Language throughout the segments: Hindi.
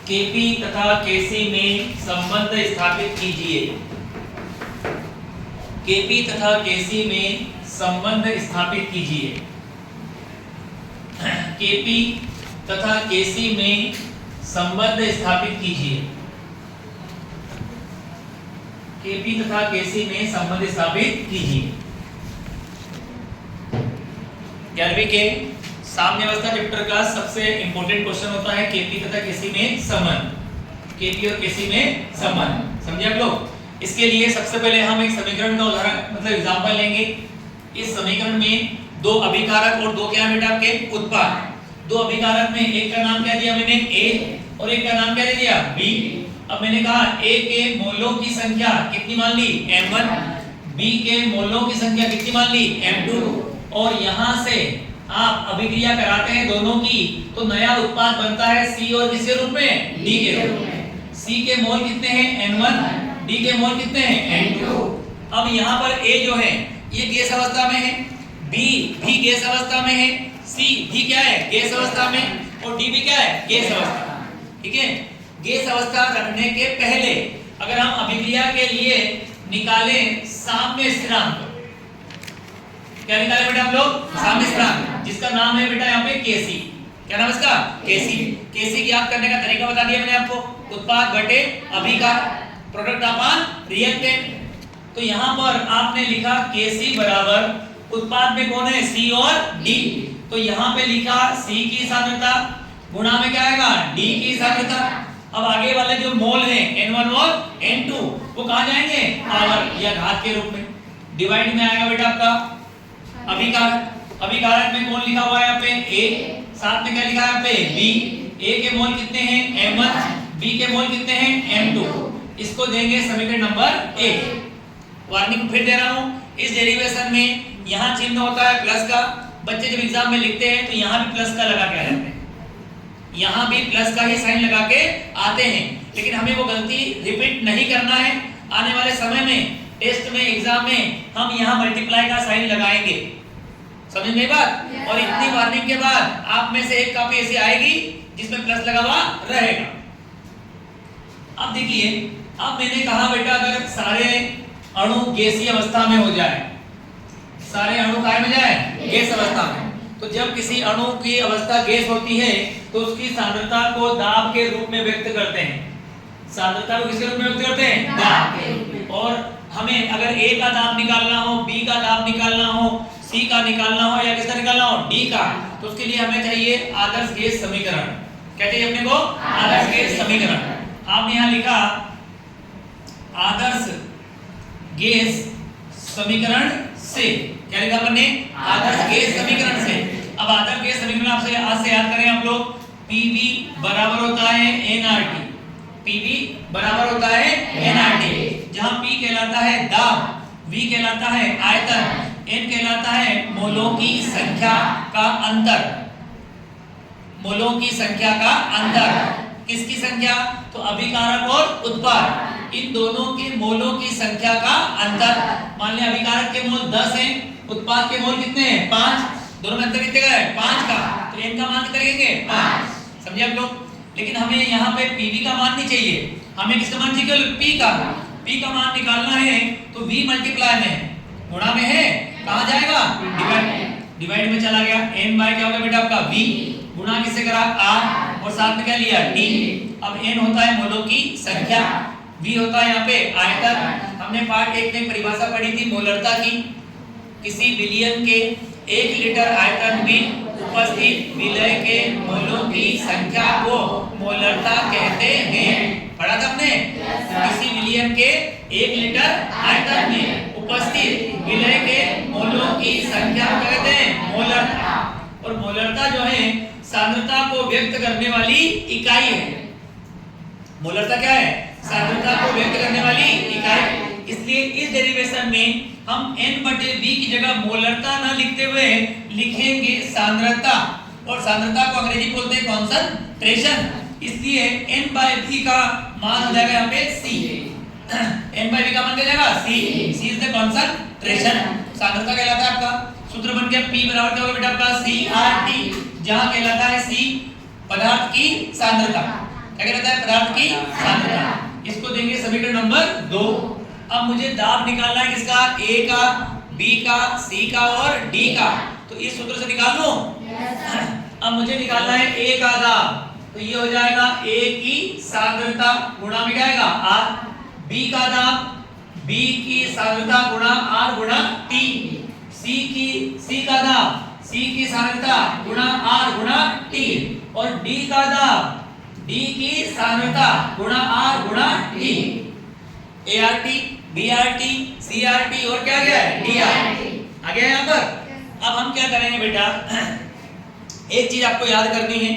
केपी तथा केसी में संबंध स्थापित कीजिए। केपी तथा केसी में संबंध स्थापित कीजिए। केपी तथा केसी में संबंध स्थापित कीजिए। केपी तथा केसी में संबंध स्थापित कीजिए। 11वीं के साम्य अवस्था चैप्टर का सबसे इंपॉर्टेंट क्वेश्चन होता है केपी तथा केसी में संबंध। केपी और केसी में संबंध समझे आप लोग। इसके लिए सबसे पहले हम एक समीकरण का उदाहरण मतलब एग्जांपल लेंगे। इस समीकरण में दो अभिकारक और दो क्या बेटा आपके उत्पाद। दो अभिकारक में एक का नाम क्या दिया मैंने ए और एक का नाम क्या दे दिया बी। अब मैंने कहा ए के मोलों की संख्या कितनी मान ली m1, बी के मोलों की संख्या कितनी मान ली m2 और यहां से आप अभिक्रिया कराते हैं दोनों की तो नया उत्पाद बनता है सी और किसके रूप में डी के रूप में। सी के मोल कितने हैं n1, डी के मोल कितने हैं n2। अब यहाँ पर ए जो है ये गैस अवस्था में है, बी भी गैस अवस्था में है, सी भी क्या है गैस अवस्था में और डी भी क्या है गैस अवस्था। ठीक है, गैस अवस्था रखने के पहले अगर हम अभिक्रिया के लिए निकालें साम्य स्थिरांक, क्या निकाले बेटा हम लोग साम्य स्थिरांक जिसका नाम है बेटा यहाँ पे केसी। क्या नाम है इसका केसी। केसी ज्ञात करने का तरीका बता दिया मैंने आपको, उत्पाद घटे अभिकारक प्रोडक्ट अपॉन रिएक्टेंट। तो यहाँ पर आपने लिखा केसी बराबर उत्पाद में कौन है सी और डी, तो यहाँ पे लिखा सी की सांद्रता गुणा में क्या आएगा डी की सांद्रता। अब आगे वाले जो मोल हैं n1 और n2 वो कहाँ जाएंगे पावर या घात के रूप में। डिवाइड में आएगा बेटा आपका अभिकारक। अभिकारक में कौन लिखा हुआ है यहाँ पे ए, साथ में क्या लिखा है यहाँ पे बी। ए के मोल कितने हैं m1, बी के मोल कितने हैं m2। इसको देंगे समीकरण नंबर 1। वार्निंग फिर दे रहा हूँ, इस डेरिवेशन में यहाँ चिन्ह होता है प्लस का। बच्चे जब एग्जाम में लिखते हैं तो यहाँ भी प्लस का लगा के आ जाते हैं, यहाँ भी प्लस का ही साइन लगा के आते हैं। लेकिन हमें वो गलती रिपीट नहीं करना है। आने वाले समय में टेस्ट में एग्जाम में हम यहाँ मल्टीप्लाई का साइन लगाएंगे, समझ में बात। और इतनी वार्निंग के बाद आप में से एक कॉपी ऐसी आएगी जिसमें प्लस लगा हुआ रहेगा। अब देखिए, अब मैंने कहा बेटा अगर सारे अणु गैसीय अवस्था में हो जाए, सारे अणु काय में जाए गैस अवस्था में, तो जब किसी अणु की अवस्था गैस होती है तो उसकी सांद्रता को दाब के रूप में व्यक्त करते हैं। सांद्रता को किसके रूप में व्यक्त करते हैं दाब के रूप में। और हमें अगर ए का दाब निकालना हो, बी का दाब निकालना हो, सी का निकालना हो या किसका निकालना हो डी का, तो उसके लिए हमें चाहिए आदर्श गैस समीकरण। क्या चाहिए अपने को आदर्श गैस समीकरण। आपने यहाँ लिखा आदर्श गैस समीकरण से, क्या लिखा आपने आदर्श गैस समीकरण से। अब आदर्श गैस समीकरण आपसे आज से याद करें आप लोग, पीवी बराबर होता है एनआरटी। पीवी बराबर होता है एनआरटी, जहां पी कहलाता है दाब, वी कहलाता है आयतन, एन कहलाता है मोलों की संख्या का अंतर। मोलों की संख्या का अंतर किसकी संख्या, तो अभिकारक और उत्पाद, इन दोनों के मोलों की संख्या का अंतर। मान लिया अभिकारक के मोल 10 हैं, उत्पाद के मोल कितने हैं 5, दोनों में अंतर कितने का है 5 का, तो एन का मान कितना रखेंगे 5। समझे आप लोग। लेकिन हमें यहाँ पे पीवी का मान नहीं चाहिए, हमें किसका मान चाहिए पी का। पी का मान निकालना है तो v मल्टीप्लाई में गुणा में है कहाँ जाएगा डिवाइड में चला गया। n बाय क्या होगा बेटा आपका v, गुणा किससे करा r और साथ में क्या लिया d। अब n होता है मोलों की संख्या, v होता है यहाँ पे आयतन। हमने पार्ट 1 में परिभाषा पढ़ी थी मोलरता की, किसी विलयन के 1 लीटर आयतन में उपस्थित विलय के मोलों की संख्या को मोलरता कहते हैं। पढ़ा था हमने, किसी विलयन के 1 लीटर आयतन में उपस्थित विलय के मोलों की संख्या को कहते हैं मोलरता। और मोलरता जो है सांद्रता को व्यक्त करने वाली इकाई है। मोलरता क्या है सांद्रता को व्यक्त करने वाली इकाई। इसलिए इस डेरिवेशन में हम n/v की जगह मोलरता ना लिखते हुए लिखेंगे सांद्रता, और सांद्रता को अंग्रेजी बोलते हैं कॉन्सेंट्रेशन। इसलिए n/v का मान हो जाएगा यहाँ पे c। n/v का मान क्या जाएगा c। c is the concentration, सांद्रता कहलाता है आपका। सूत्र बन गया p बराबर क्या होगा बेटा आपका CRT, जहां कहलाता है c पदार्थ की सांद्रता। क्या कहता है? पदार्थ की सांद्रता। इसको देंगे समीकरण नंबर 2। अब मुझे दाब निकालना है किसका? A का, B का, C का और D का। तो इस सूत्र से निकाल लो। अब मुझे निकालना है A का दाब, तो ये हो जाएगा A की सांद्रता गुणा में क्या आएगा? R। B का दाब, B की सांद्रता गुणा R गुणा T। C का दाब, C की सांद्रता गुणा R गुणा T। और D का दाब, D की सांद्रता गुणा R गुणा T। ART, BRT, CRT और क्या गया है? DRT आ गया यहाँ पर। अब हम क्या करेंगे बेटा, एक चीज आपको याद करनी है,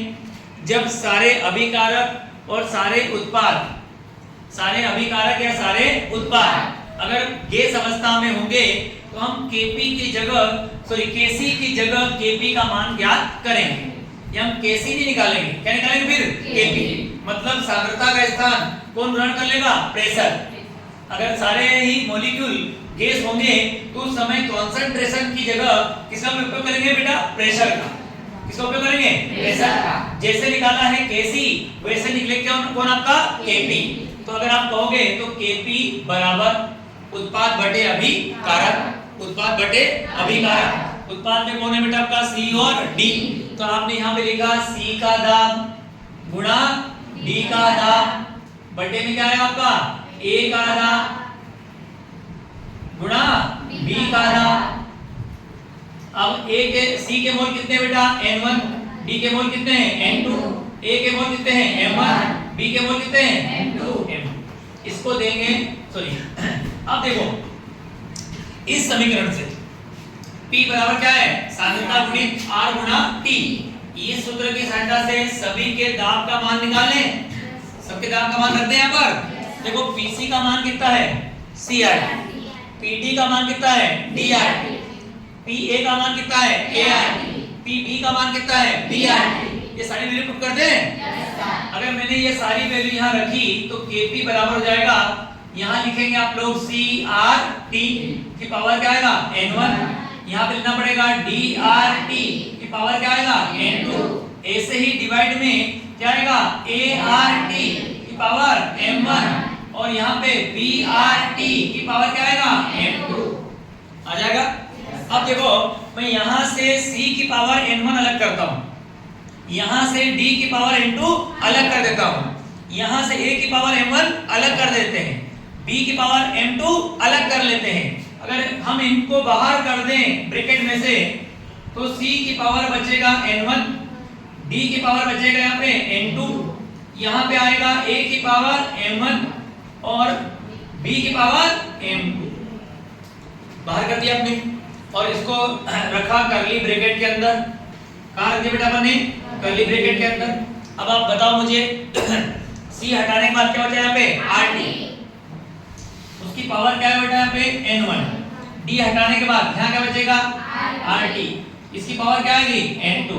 जब सारे अभिकारक और सारे उत्पाद, सारे अभिकारक या सारे उत्पाद अगर गैस अवस्था में होंगे तो हम Kp की जगह Kc की जगह Kp का मान ज्ञात करेंगे। ये हम Kc नहीं निकालेंगे, क्या निकालेंगे फिर? Kp। मतलब सांद्रता का स्थान कौन ग्रहण कर लेगा? प्रेशर। अगर सारे ही मॉलिक्यूल गैस होंगे तो उस समय कंसंट्रेशन की जगह किसका उपयोग करेंगे बेटा? प्रेशर का। किसका उपयोग करेंगे? प्रेशर का। जैसे निकाला है Kc, वैसे निकले कौन आपका? Kp। तो अगर आप कहोगे तो Kp बराबर उत्पाद बटे अभिकारक, उत्पाद बटे अभिकारक। उत्पाद में कौन है बेटा आपका? C और D। तो आपने यहाँ पे लिखा C का दाब गुणा D का दाब बटे में क्या है आपका? A का दाब गुणा B का दाब। अब C के मोल कितने बेटा? N1। D के मोल कितने हैं? N2। A के मोल कितने हैं? M1। B के मोल कितने हैं? M2। इसको देंगे, सॉरी अब देखो इस समीकरण से P बराबर क्या है? सांद्रता गुणित R गुणा T। इस सूत्र की सहायता से सभी के दाब का मान निकालें। सबके दाब का मान रखते हैं यहाँ पर। देखो PC का मान कितना है? CRT। PD का मान कितना है? DRT। PA का मान कितना है? ART। PB का मान कितना है? BRT। ये सारी वैल्यू पुट कर दें। अगर मैंने ये सारी वैल्यू यहाँ रखी तो Kp बराबर हो जाएगा, यहाँ लिखेंगे आप लोग CRT की पावर क्या आएगा? N1। यहाँ पे लिखना पड़ेगा DRT की पावर क्या आएगा? N2। ऐसे ही डिवाइड में क्या आएगा? ART की पावर M1 और यहाँ पे BRT की पावर क्या आएगा? M2 आ जाएगा। अब देखो मैं यहाँ से C की पावर N1 अलग करता हूँ, यहाँ से D की पावर N2 अलग कर देता हूँ, यहाँ से A की पावर M1 अलग कर देते हैं, B की पावर M2 अलग कर लेते हैं। अगर हम इनको बाहर कर दें ब्रैकेट में से तो C की पावर बचेगा N1, D की पावर बचेगा यहाँ पे N2, यहाँ पे आएगा A की पावर M1 और B की पावर M2। बाहर कर दिया आपने और इसको रखा करली ब्रैकेट के अंदर। कहाँ रख दिया बेटा आपने? करली ब्रैकेट के अंदर। अब आप बताओ मुझे C हटाने के बाद क्या बचा यहाँ पे? RT। उसकी पावर क्या है बेटा यहाँ पे? N1। D हटाने के बाद यहाँ क्या बचेगा? RT। इसकी पावर क्या आएगी? N2।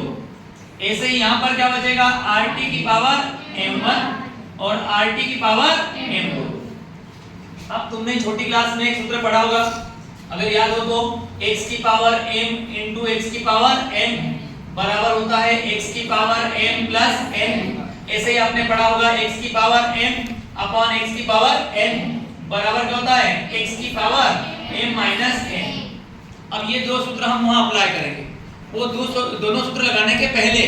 ऐसे ही यहाँ पर क्या बचेगा? RT की पावर M1 और RT की पावर M2। अब तुमने छोटी क्लास में एक सूत्र पढ़ा होगा, अगर याद हो तो x की पावर m इंटू x की पावर n बराबर होता है x की पावर m प्लस n। ऐसे ही आपने पढ़ा होगा x की पावर m अपॉन x की पावर n बराबर क्या होता है? x की पावर m माइनस n। अब ये दो सूत्र हम वहां अप्लाई करेंगे। वो दोनों सूत्र लगाने के पहले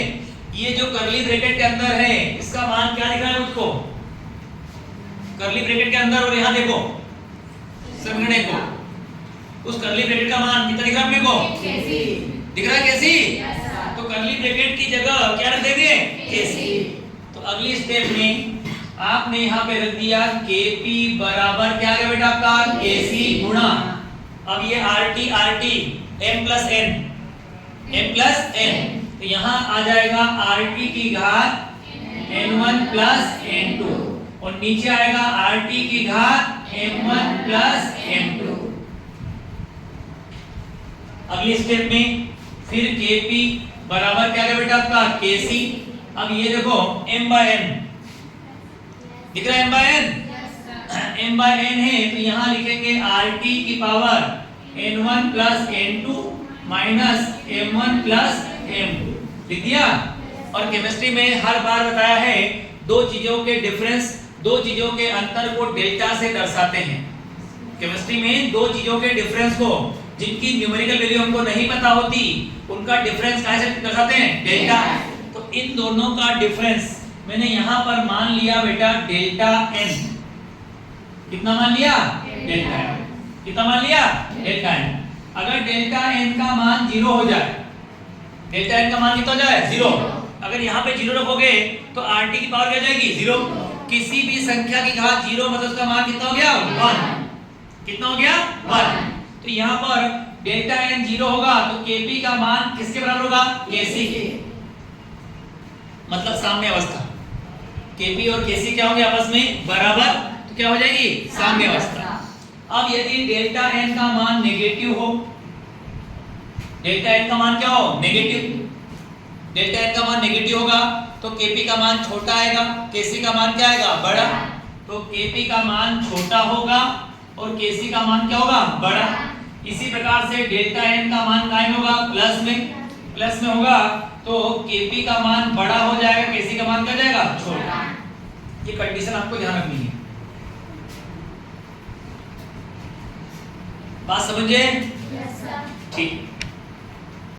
ये जो करली ब्रैकेट के अंदर है इसका मान क्या दिख रहा है उसको? करली ब्रैकेट के अंदर और यहाँ देखो समीकरण को, उस करली ब्रैकेट का मान कितना दिख रहा है अपने को? दिख रहा है कैसी? तो करली ब्रैकेट की जगह क्या रख देंगे? कैसी। तो अगली स्टेप में आपने यहाँ पे रख दिया Kp बराबर क्या है बेटा आपका? Kc गुणा, अब ये RT m प्लस n, तो यहाँ आ जाएगा RT की घात n1 प्लस n2 और नीचे आएगा RT की घात m1 प्लस m2। अगली स्टेप में फिर Kp बराबर क्या है बेटा आपका? Kc। अब ये देखो m/n दिख रहा है, m/n है तो यहाँ लिखेंगे RT की power n1 plus n2 minus m1 plus m2। लिख दिया। और केमिस्ट्री में हर बार बताया है दो चीजों के डिफरेंस, दो चीजों के अंतर को डेल्टा से दर्शाते हैं। केमिस्ट्री में दो चीजों के डिफरेंस को, जिनकी न्यूमेरिकल वैल्यू हमको नहीं पता होती, उनका डिफरेंस कैसे दर्शाते हैं? डेल्टा। तो इन दोनों का डिफरेंस मैंने यहां पर मान लिया बेटा डेल्टा n। कितना मान लिया? Delta n। कितना मान लिया? Delta n। अगर डेल्टा n का मान 0 हो जाए, डेल्टा n का मान कितना हो जाए? 0। अगर यहाँ पे 0 रखोगे तो RT की पावर क्या जाएगी? 0। किसी भी संख्या की घात 0 मतलब उसका मान कितना हो गया? 1। कितना हो गया? 1। तो यहाँ पर डेल्टा n 0 होगा तो Kp का मान किसके बराबर होगा? Kc के। मतलब साम्य अवस्था। Kp और Kc क्या होंगे आपस में? बराबर। तो क्या हो जाएगी? साम्य अवस्था। अब यदि डेल्टा n का मान नेगेटिव हो, डेल्टा n का मान क्या हो? नेगेटिव। डेल्टा n का मान नेगेटिव होगा तो Kp का मान छोटा आएगा, Kc का मान क्या आएगा? बड़ा। तो Kp का मान छोटा होगा और Kc का मान क्या होगा? बड़ा। इसी प्रकार से डेल्टा n का मान काय में होगा? प्लस में। प्लस में होगा तो Kp का मान बड़ा हो जाएगा, Kc का मान क्या हो जाएगा? छोटा। ये कंडीशन आपको ध्यान रखनी है। बात समझे? Yes sir. ठीक।